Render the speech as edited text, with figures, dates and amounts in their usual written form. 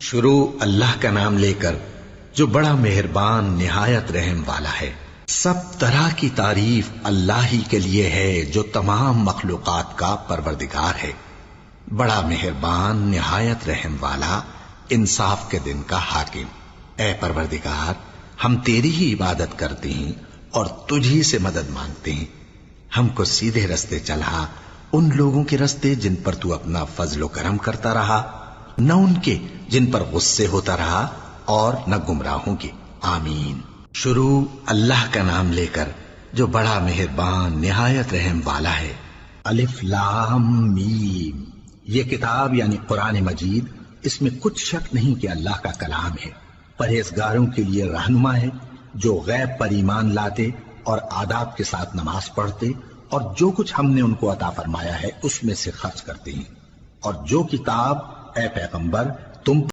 شروع اللہ کا نام لے کر جو بڑا مہربان نہایت رحم والا ہے۔ سب طرح کی تعریف اللہ ہی کے لیے ہے جو تمام مخلوقات کا پروردگار ہے، بڑا مہربان نہایت رحم والا، انصاف کے دن کا حاکم۔ اے پروردگار، ہم تیری ہی عبادت کرتے ہیں اور تجھی سے مدد مانگتے ہیں۔ ہم کو سیدھے رستے چلا، ان لوگوں کے رستے جن پر تو اپنا فضل و کرم کرتا رہا، نہ ان کے جن پر غصے ہوتا رہا، اور نہ گمراہوں کے۔ آمین۔ شروع اللہ کا نام لے کر جو بڑا مہربان نہایت رحم والا ہے۔ الف لام میم۔ یہ کتاب یعنی قرآن مجید، اس میں کچھ شک نہیں کہ اللہ کا کلام ہے، پرہیزگاروں کے لیے رہنما ہے، جو غیب پر ایمان لاتے اور آداب کے ساتھ نماز پڑھتے اور جو کچھ ہم نے ان کو عطا فرمایا ہے اس میں سے خرچ کرتے ہیں، اور جو کتاب اے پیغمبر تم